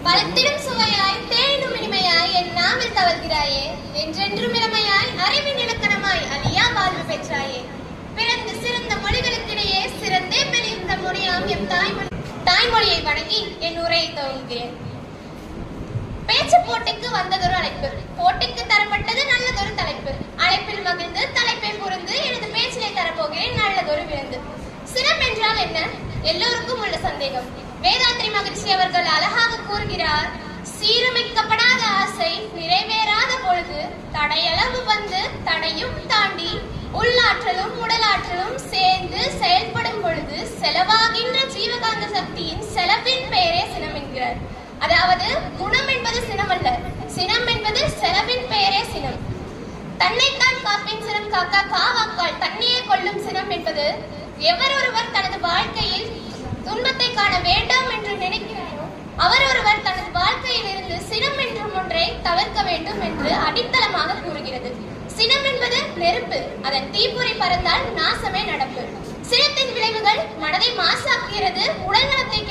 பலத்திலும் சுவையாய் தேனும் இனிமையாய் என் நாவில் தவழ்கிறாயே, என்றென்றும் இளமையாய் அறிவின் இலக்கணமாய் அழியா வாழ்வு பெற்றாயே. பிறந்து சிறந்த மொழிகளுக்கிடையே சிறந்தே பெரிந்த மொழியாம் எம் தாய்மொழியை வணங்கி என் உரையை துவங்குகிறேன். பேச்சு போட்டிக்கு வந்ததொரு அழைப்பு, போட்டிக்கு தரப்பட்டது நல்லதொரு தலைப்பு. அழைப்பில் மகிழ்ந்து தலைப்பை புரிந்து எனது பேச்சினை தரப்போகிறேன் நல்லதொரு விருந்து. சினம் என்றால் என்ன? எல்லோருக்கும் உள்ள சந்தேகம். வேதாத்ரி மகிழ்ச்சி அவர்கள் அழகாக கூறுகிறார், சீரமைக்கப்படாத ஆசை நிறைவேறாத பொழுது தடையளவு வந்து தடையும் தாண்டி உள்ளாற்றலும் உடலாற்றலும் சேர்ந்து செயல்படும் பொழுது செலவாகின்ற ஜீவகாந்த சக்தியின் செலவின் பெயரே சினம் என்கிறார். அதாவது குணம் என்பது சினம் அல்ல, சினம் என்பது செலவின் பெயரே சினம். தன்னைத்தான் காப்பின் சினம் காக்கா காவாக்கால் தன்னையே கொள்ளும் சினம் என்பது எவரொருவர் தனது வாழ்க்கையில் துன்பத்தை காண வேண்டாம் என்று நினைக்கிறாரோ அவரொருவர் தனது வாழ்க்கையில் இருந்து சினம் என்றும் ஒன்றை தவிர்க்க வேண்டும் என்று அடித்தளமாக கூறுகிறது. சினம் என்பது நெருப்பு, அதன் தீப்பொறி பறந்தால் நாசமே நடப்பு. சினத்தின் விளைவுகள் மனதை மாசாக்குகிறது, உடல் நலத்தை